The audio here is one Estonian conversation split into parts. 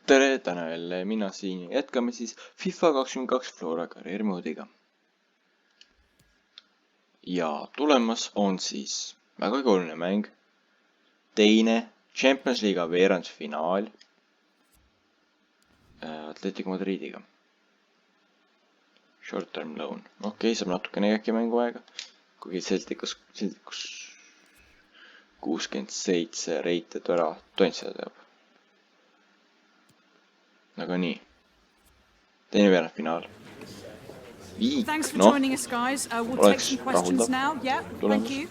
Tere, täna jälle mina siin ja jätkame siis FIFA 22 Flora karjäärimodiga. Ja tulemas on siis väga oluline mäng. Teine Champions League'i veerandfinaal Atletico Madridiga. Short term loan. Okei, saab natukene äkki mänguaega. Kuigi Celticus 67 reited ära, tont seda teab. Aga nii. Teine veerandfinaal. Thanks for No, joining us, guys. We'll take some questions now. Yeah, thank you.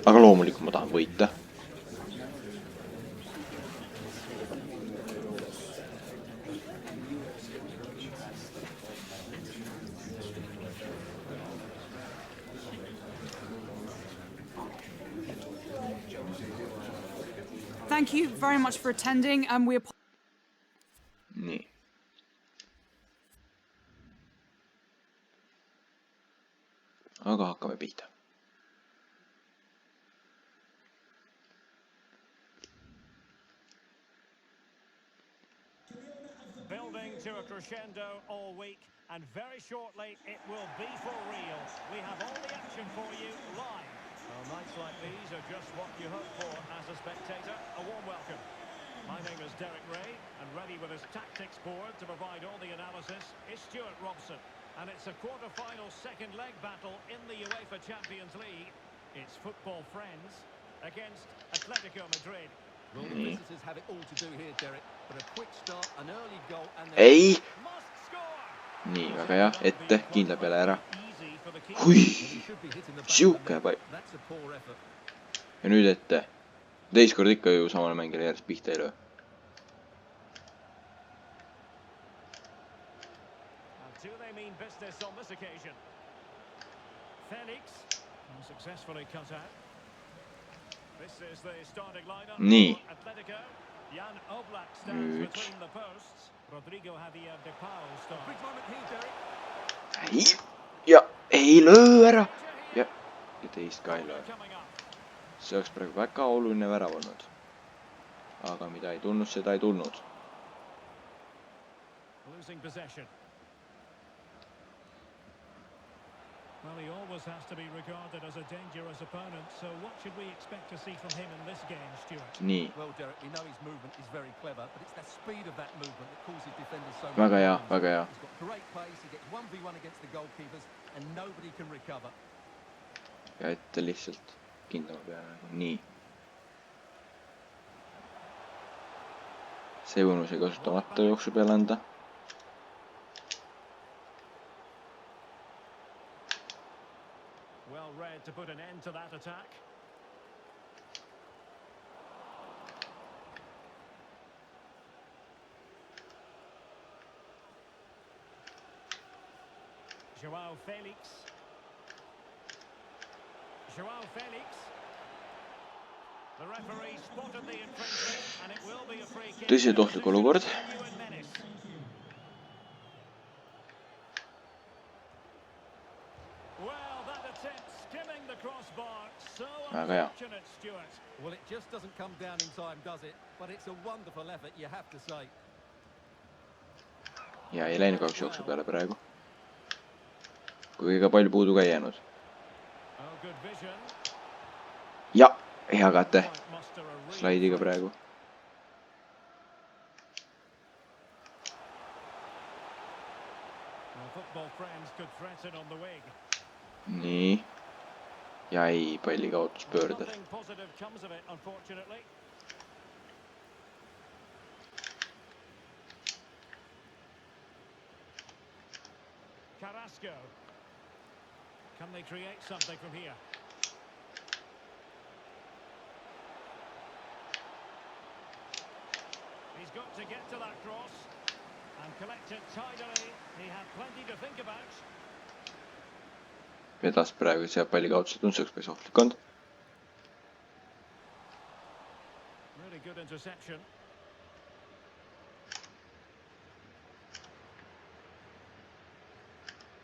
Aga loomulikult ma tahan võita. Thank you very much for attending. Nii. Aga hakkame pihta. Building to a crescendo all week, and very shortly it will be for real. We have all the action for you live. Well, nights like these are just what you hope for as a spectator. A warm welcome. My name is Derek Ray, and ready with his tactics board to provide all the analysis is Stuart Robson. And it's a quarter-final second leg battle in the UEFA Champions League. It's football friends against Atletico Madrid. Well, the visitors have it all to do here, Derek. But a quick start, an early goal, and Ei! Must score! Nii, väga hea. Ette, kindla peale ära. Hui! Siuke pai. That's a poor effort. Ja nüüd ette. Teist kord ikka ju samale mängile järjest pihta ei löö. Do they mean business on this occasion? Felix successfully cut out. This is the starting lineup Nii. for Atletico. Jan Oblak stands between the posts. Rodrigo Javier de Paul starts. Big moment here, Derek. Ei! Ja ei löö ära! Ja teist ka ei löö. See oleks praegu väga oluline värav olnud. Aga mida ei tulnud, seda ei tulnud. Losing possession. Well, he always has to be regarded as a dangerous opponent, so what should we expect to see from him in this game, Stuart? Nii. Well, Derek, we know his movement is very clever, but it's the speed of that movement that causes defenders so much Väga hea, problems. väga hea. He's got great pace, he gets 1v1 against the goalkeepers, and nobody can recover. Ja ette lihtsalt kindlama peale. Nii. See võimalus ei kasutamata jooksu peale anda. Well read to put an end to that attack. Joao Felix. Joao Felix. The referee spotted the infringement, and it will be a free kick. Tõsiselt ohtlik olukord. Well, that attempt skimming the crossbar. So Väga hea. unfortunate, Stuart. Well, it just doesn't come down in time, does it? But it's a wonderful effort, you have to say. Ja ei läinud kahjuks jooksu peale praegu. Kuigi ka palju puudu ka ei jäänud. Oh, good vision. Ja hea kate. Might muster a real Slaidiga praegu. Well, football friends could threaten on the wing. Nii. Ja ei, palli kaotus pöördel. Nothing positive comes of it, unfortunately. Carrasco. Can they create something from here? He's got to get to that cross and collect it tidily. He had plenty to think about. Vedas praegu seab palli kaotused, tundus päris ohtlik olnud. Really good interception.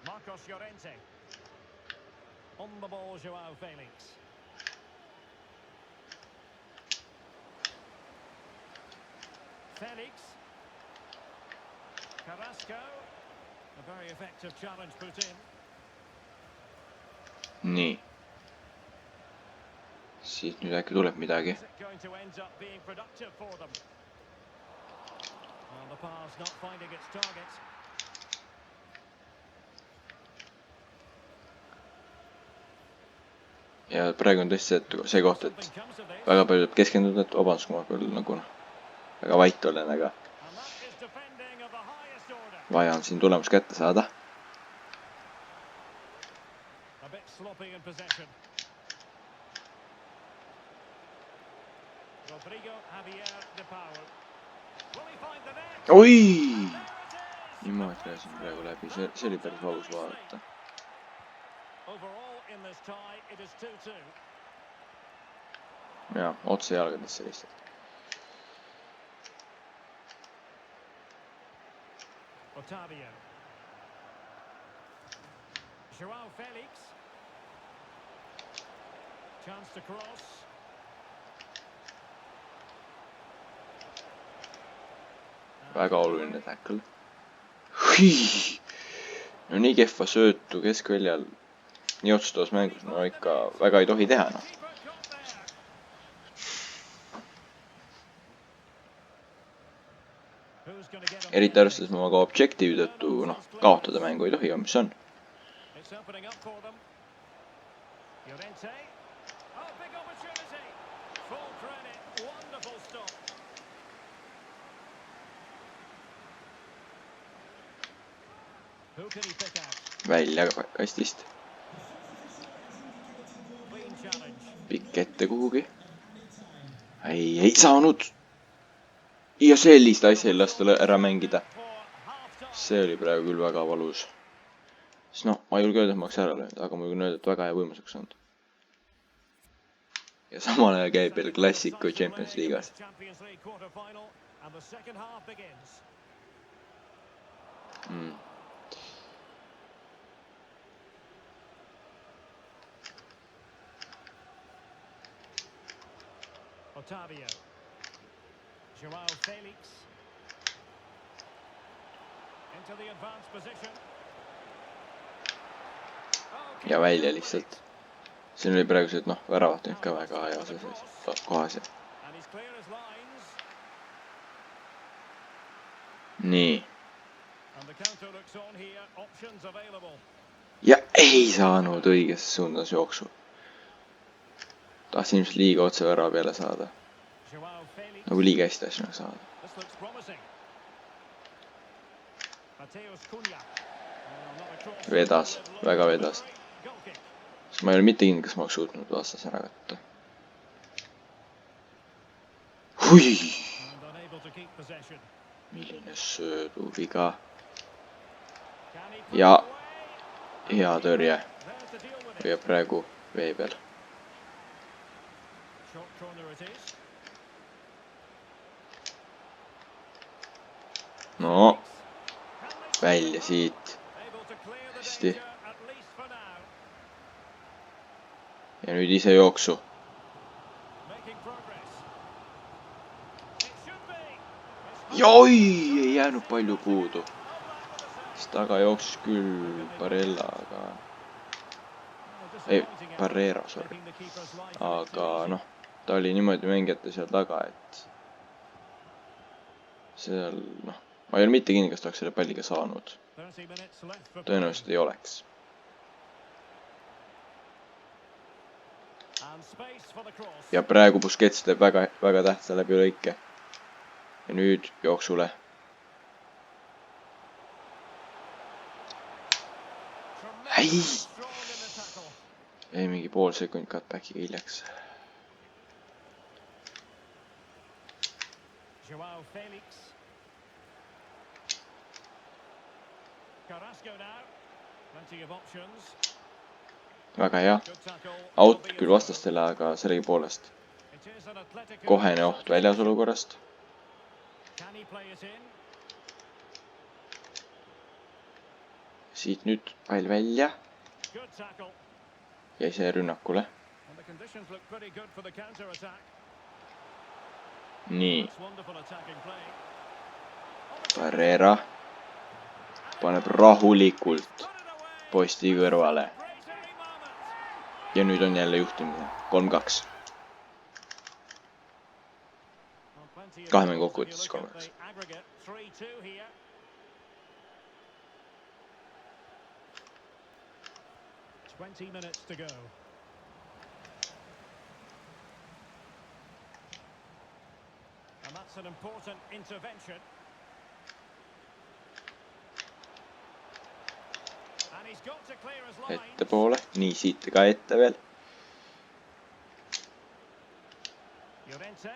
Marcos Llorente. On the ball, Joao Felix. Felix. Carrasco. A very effective challenge put in. nii. Siit nüüd äkki tuleb midagi. Is it going to end up being productive for them? Well, the pass not finding its target. Ja praegu on tõesti see koht, et väga palju tuleb keskenduda, et vabandust, kui ma küll nagu noh, väga vait olen, aga And that is defending of the highest order. vaja on siin tulemus kätte saada. A bit sloppy in possession. Rodrigo Javier de Paul. Will he find the net? Oi! There it is! Niimoodi käisin praegu läbi, see oli päris valus vaadata. Overall in this tie it is 2-2. Ja, otse jalgadesse lihtsalt. Otavio. Joao Felix. Chance to cross. Väga oluline tackle. No nii kehva söötu keskväljal nii otsustavas mängus no ikka väga ei tohi teha. No. Eriti arvestades oma ka objektiivi tõttu noh, kaotada mängu ei tohi, mis on. It's opening up for them. Llorente. Oh, big opportunity. Full credit. Wonderful stop. Who can he pick out? Välja kastist. Clean challenge. Pikk ette kuhugi. Ei saanud. Ja sellist asja ei lasta ära mängida. For half-time. See oli praegu küll väga valus. Siis no, ma ei julge öelda, et ma oleks ära löönud, aga ma julgen öelda, et väga hea võimus oleks olnud. Ja samal ajal käib veel klassiku Champions League'as. Champions League quarter-final and the second half begins. Otavio. Joao Felix. Into the advanced position. Ja välja lihtsalt. Siin oli praegu see, et noh, väravat nüüd ka väga hea kohas. And he's clear as lines. Nii. And the counter looks on here. Options available. Ja ei saanud õiges suundas jooksu. Tahtsin ilmselt liiga otse värava peale saada. Joao Felix. Nagu liiga hästi asjana saada. This looks promising. Mateus Cunha. Vedas, väga vedas. Goal kick. Sest ma ei ole mitte kindel, kas ma oleks suutnud vastas ära võtta. Hui! And unable to keep possession. Milline sööduviga. Can he put Ja it away? hea tõrje. There's to deal with it. Või praegu vee peal. Short corner it is. No, välja siit. Able to clear the Hästi. danger at least for now. Ja nüüd ise jooksu. Making progress. It should be. Ja oi, ei jäänud palju puudu. Siis taga jooksis küll Barella, aga... Ei, Barrera, sorry. Aga noh, ta oli niimoodi mängijate seal taga, et... Seal, noh, ma ei ole mitte kindel, kas ta oleks selle palliga saanud. 30 minutes left for Tõenäoliselt ei oleks. and space for the cross. Ja praegu Busquets teeb väga tähtsa läbi lõike. Ja nüüd jooksule. Ei! Strong in the tackle. Jäi mingi pool sekund cutbackiga hiljaks. Joao Felix. Carrasco now. Plenty of options. Väga hea. Good tackle. Out küll vastastele, aga sellegi poolest. It is an Atletico. Kohene oht väljas olukorrast. Can he play it in? Siit nüüd pall välja. Good tackle. Ja ise rünnakule. And the conditions look pretty good for the counter attack. Nii. That's wonderful attacking play. Barrera. paneb rahulikult posti kõrvale. Ja nüüd on jälle juhtimine. 3-2. Kahe mängu kokkuvõttes 3-2. Minutes to go. And that's an important intervention. And he's got to clear his line. Ettepoole. Nii, siit ka ette veel. Llorente.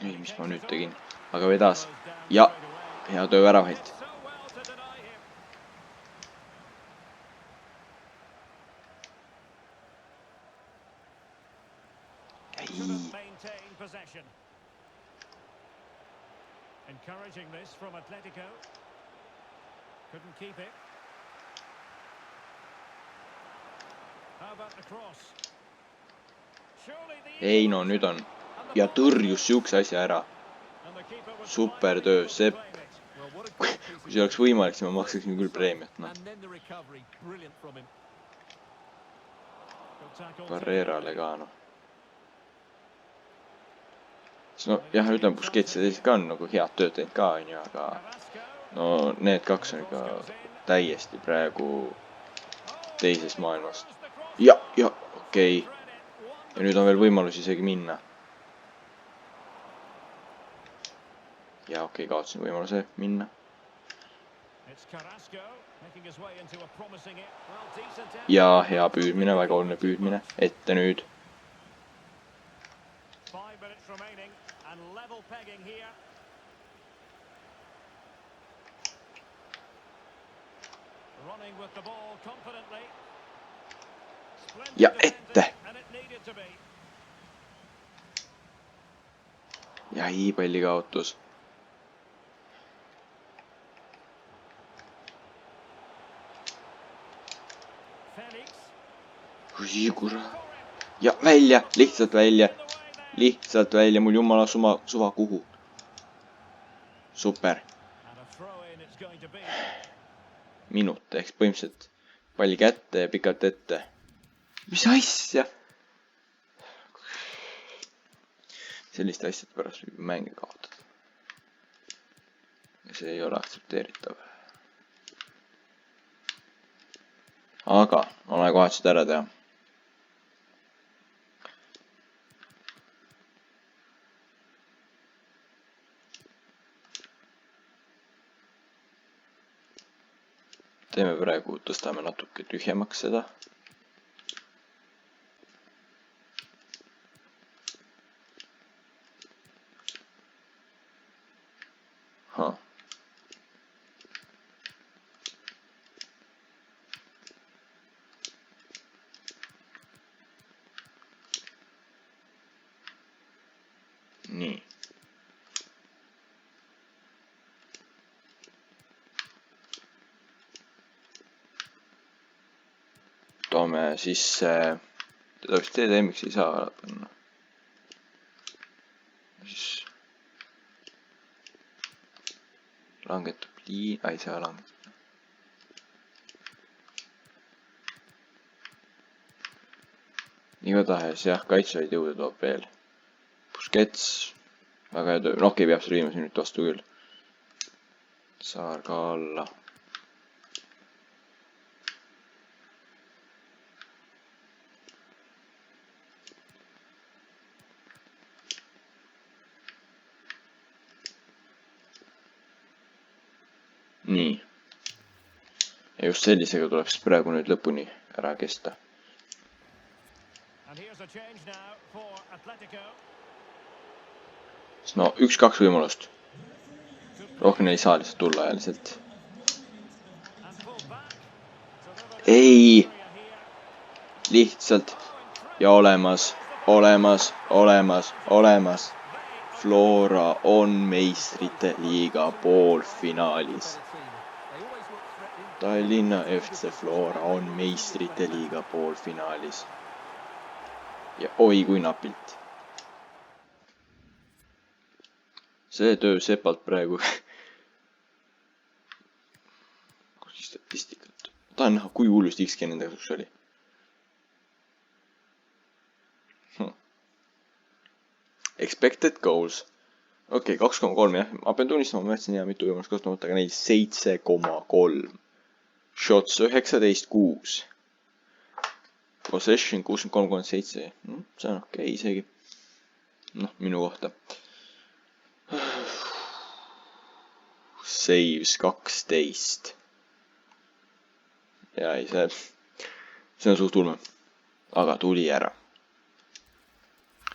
Ei, mis ma nüüd tegin? Aga vedas. Ja, hea töö ära võeti. Maintain possession. Encouraging this from Atletico. Couldn't keep it. How about the cross? Surely the Ei no, nüüd on. Ja tõrjus siukse asja ära. Super töö, Sepp. Kui see oleks võimalik, siis ma maksaksin küll preemiat, noh. Barrerale ka, noh. No jah, ütlen, Busquets ja teised ka on nagu head tööd teinud ka, on ju, aga no need kaks on ikka täiesti praegu teises maailmas. Ja, okei. Ja nüüd on veel võimalus isegi minna. Ja okei, kaotasin võimaluse minna. Ja hea püüdmine, väga oluline püüdmine. Ette nüüd. Ja ette. Ja hiipalli kaotus. Kui kura. Ja välja, lihtsalt välja. Lihtsalt välja, mul jumala suva kuhu. Super. Minut, ehk põhimõtteliselt palli kätte ja pikalt ette. Mis asja? Selliste asjade pärast võib mänge kaotada. Ja see ei ole aktsepteeritav. Aga on aeg vahetused ära teha. Teeme praegu, tõstame natuke tühjemaks seda. Nii. Toome sisse, teda vist TDM-iks ei saa ära panna. Siis langetab liin, ei saa langetada. Igatahes jah, kaitsevaid jõude toob veel. Busquets, väga hea töö, okei, peab selle viimase nüüd vastu küll. Saar ka alla. Nii. Ja just sellisega tuleb siis praegu nüüd lõpuni ära kesta. No 1-2 võimalust. Rohkem ei saa lihtsalt tulla ajaliselt. Ei! Lihtsalt. Ja olemas. Flora on meistrite liiga poolfinaalis. Tallinna FC Flora on meistrite liiga poolfinaalis. Ja oi kui napilt. See töö Sepalt praegu tahan näha, kui hullust XG nende kasuks oli. Expected goals. Okei, 2,3 jah. Ma pean tunnistama, ma jätsin hea mitu võimalust kasutamata, aga neil 7,3. Shots 19,6. Possession 63,7. See on okei isegi. Noh, minu kohta. Saves 12. Ja ei, see on suht ulme. Aga tuli ära.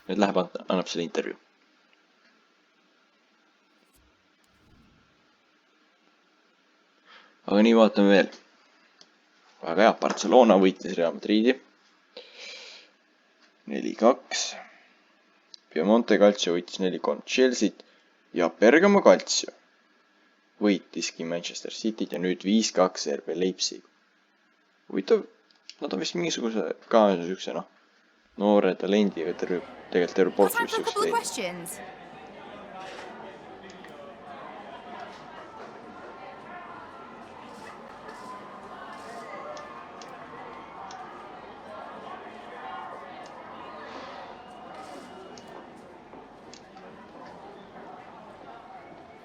Nüüd läheb, annab selle intervjuu. Aga nii vaatame veel. Väga hea, Barcelona võitis Real Madridi. 4-2. Piemonte Calcio võitis 4-3 Chelsea't. Ja Bergamo Calcio võitiski Manchester City't ja nüüd 5-2 RB Leipzig. Huvitav, nad on vist mingisuguse ka sükse, noh. Noore talendiga tegelikult terve portfüüs sükse teinud.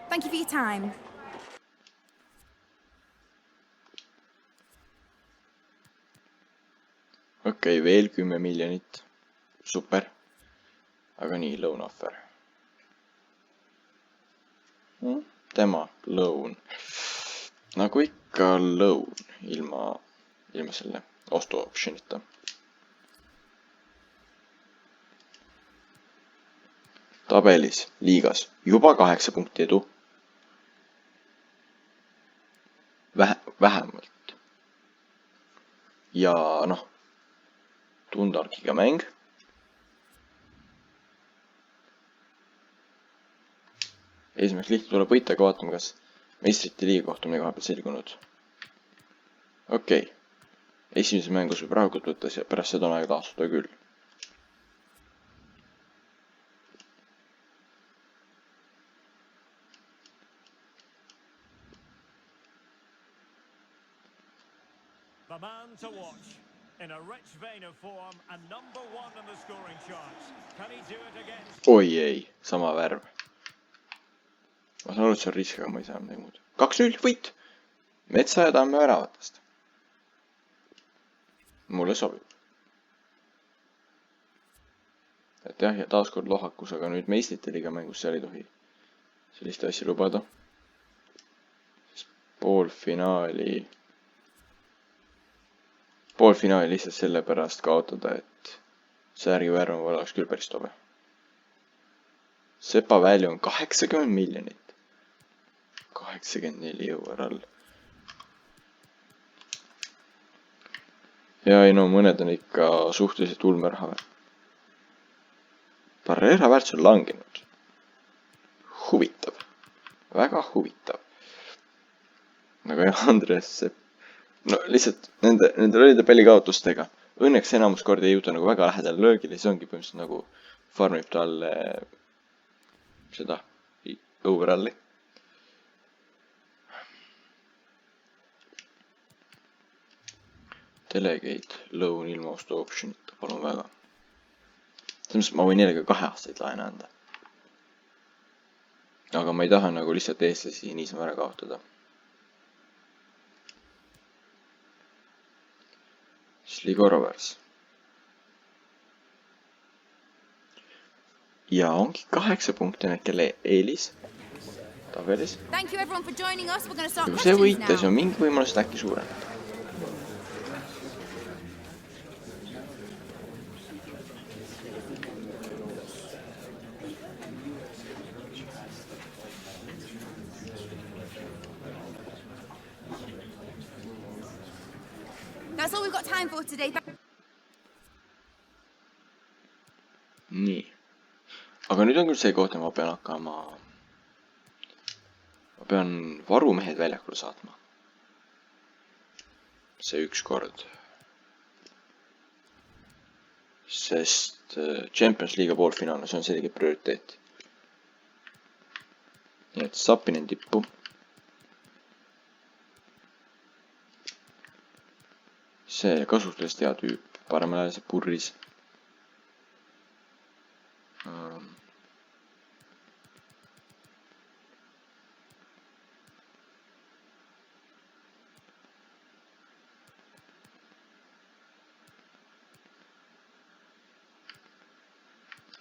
Thank you for your time. Okei, veel 10 miljonit. Super. Aga nii, loan offer. Tema, loan. Nagu ikka loan, ilma selle ostu optionita. Tabelis, liigas, juba 8 punkti edu. Vähemalt. Ja noh, Tundarkiga mäng. Esimest lihtne tuleb võita, aga vaatame, kas meistrite liiga kohtumine koha peal selgunud. Okei. Esimese mängus võib rahukut võtta ja pärast seda on aega taastuda küll. The man to watch. In a rich vein of form and number 1 in the scoring charts. Can he do it against? Oi ei, sama värv. Ma saan aru, et see on risk, aga ma ei saa midagi muud. 2-0, võit! Metsa ja Tamme väravatest. Mulle sobib. Et jah, ja taaskord lohakus, aga nüüd meistrite liiga mängus seal ei tohi sellist asja lubada. Poolfinaali lihtsalt sellepärast kaotada, et särgi värv oleks küll päris tobe. Sepa value on 80 miljonit. 84 eurol. Ja ei no, mõned on ikka suhteliselt ulmeraha. Barrera väärtus on langenud. Huvitav. Väga huvitav. Aga jah, Andres Sepp. No lihtsalt nende olide pallikaotustega. Õnneks enamus kordi ei jõuta nagu väga lähedale löögile, siis ongi põhimõtteliselt nagu farmib talle seda overalli. Delegate loan ilma ostu optionita, palun väga. Selles ma võin jälle ka 2 aastaid laene anda. Aga ma ei taha nagu lihtsalt eestlasi niisama ära kaotada. Sligo Rovers. Ja ongi 8 punkti need, kelle eelis tabelis. Ja kui see võita, siis on mingi võimalus äkki suureneda. That's all we've got time for today. Nii. Aga nüüd on küll see koht, et ma pean hakkama... Ma pean varumehed väljakule saatma. See üks kord. Sest Champions League poolfinaalne, see on selge prioriteet. Nii et Sapinen tippu. see kasutas hea tüüp, paremal ajal see purris.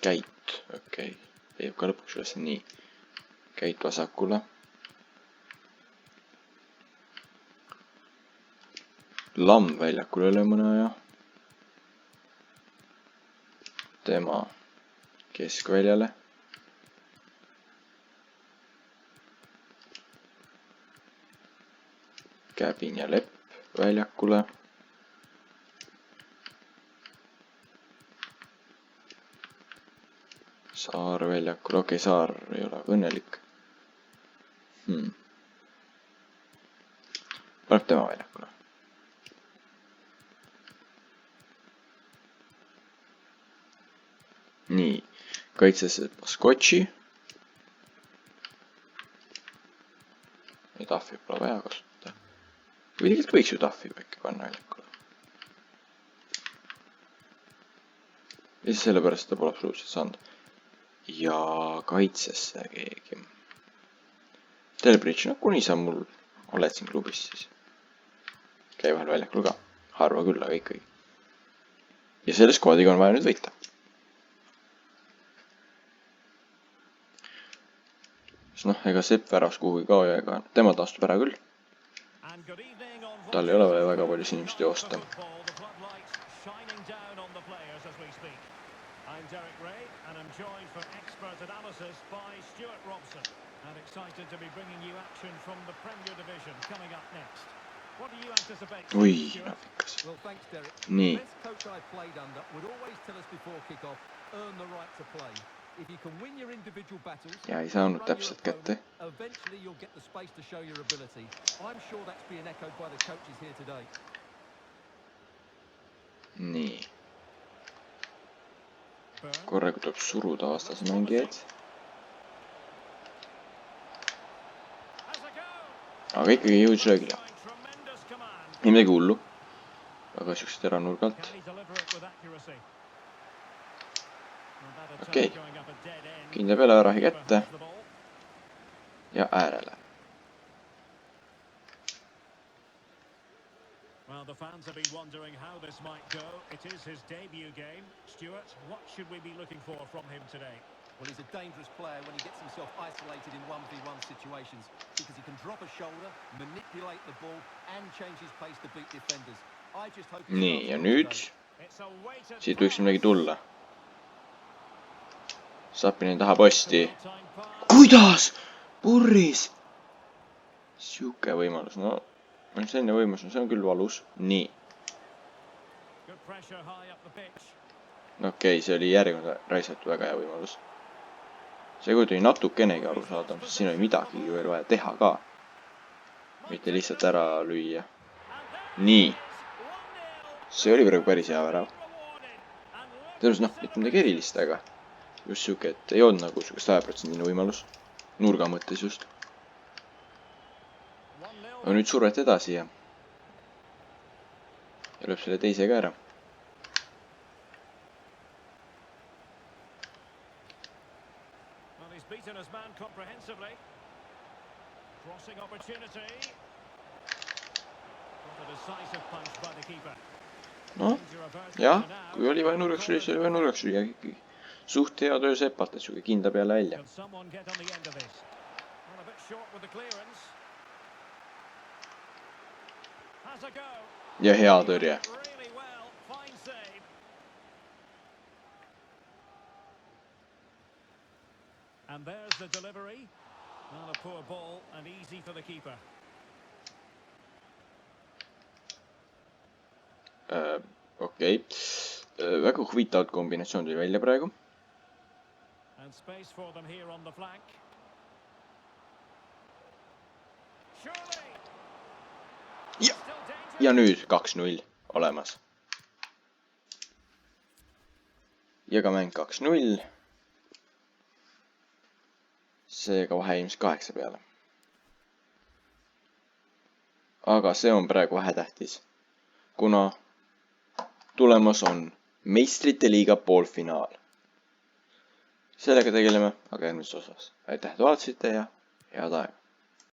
Käit, okei. Teeb ka lõpuks üles nii. Käit vasakule. Lamm väljakule üle mõne aja. Tema keskväljale. Käbin ja Lepp väljakule. Saar väljakul, okei, Saar ei ole õnnelik. Paneb tema väljakule. Nii, kaitses Baskotši. Ja Tahvi pole vaja kasutada. Või tegelikult võiks ju Tahvi äkki panna väljakule. Ja siis sellepärast ta pole absoluutselt saanud. Ja kaitsesse keegi. Delbridge, no kuni sa mul oled siin klubis siis. Käi vahel väljakul ka. Harva küll, aga ikkagi. Ja selle skoodiga on vaja nüüd võita. Siis noh, ega Sepp väravs kuhugi kao ja ega tema taastub ära küll. Tal ei ole vaja väga palju inimest joosta. I'm Derek Ray, and I'm joined for expert analysis by Stuart Robson. And excited to be bringing you action from the Premier Division coming up next. What do you anticipate? Ui, napikas. Well, thanks, Derek. Nii. The best coach I played under would always tell us before kick-off, earn the right to play. If you can win your individual battles, Ja ei saanud täpselt kätte. eventually you'll get the space to show your ability. I'm sure that's being echoed by the coaches here today. Nii. Korraga tuleb suruda vastase mängijaid. Aga ikkagi jõudis löögile. Ei midagi hullu. Aga siuksed eranurgalt. Okei. Kindla peale Arahi kätte. Ja äärele. Well, the fans have been wondering how this might go. It is his debut game. Stuart, what should we be looking for from him today? Well, he's a dangerous player when he gets himself isolated in 1v1 situations because he can drop a shoulder, manipulate the ball and change his pace to beat defenders. I just hope Nii, ja nüüd siit võiks midagi tulla. Sapinen taha posti. Kuidas? Purris! Siuke võimalus, no selline võimalus, see on küll valus. Nii. Okei, see oli järgmine raisatud väga hea võimalus. See kui tuli natukenegi aru saada, sest siin oli midagi veel vaja teha ka. Mitte lihtsalt ära lüüa. Nii. See oli praegu päris hea värav. Tõenäoliselt noh, mitte midagi erilist, aga just siuke, et ei olnud nagu siukest 100% võimalus. Nurga mõttes just. Aga nüüd survet edasi ja lööb selle teise ka ära. No, jah, kui oli vaja nurgaks lüüa, siis oli vaja nurgaks lüüa. Suht hea töö Sepalt, et siuke kindla peale välja. Ja hea tõrje. And there's the delivery. Not a poor ball and easy for the keeper. Okei. Väga huvitavad kombinatsioon tuli välja praegu. And space for them here on the flank. Ja nüüd 2-0 olemas. Ja ka mäng 2-0. Seega vahe ilmselt 8 peale. Aga see on praegu vähetähtis. kuna tulemas on meistrite liiga poolfinaal. Sellega tegeleme aga järgmises osas. Aitäh, et vaatasite ja head aega!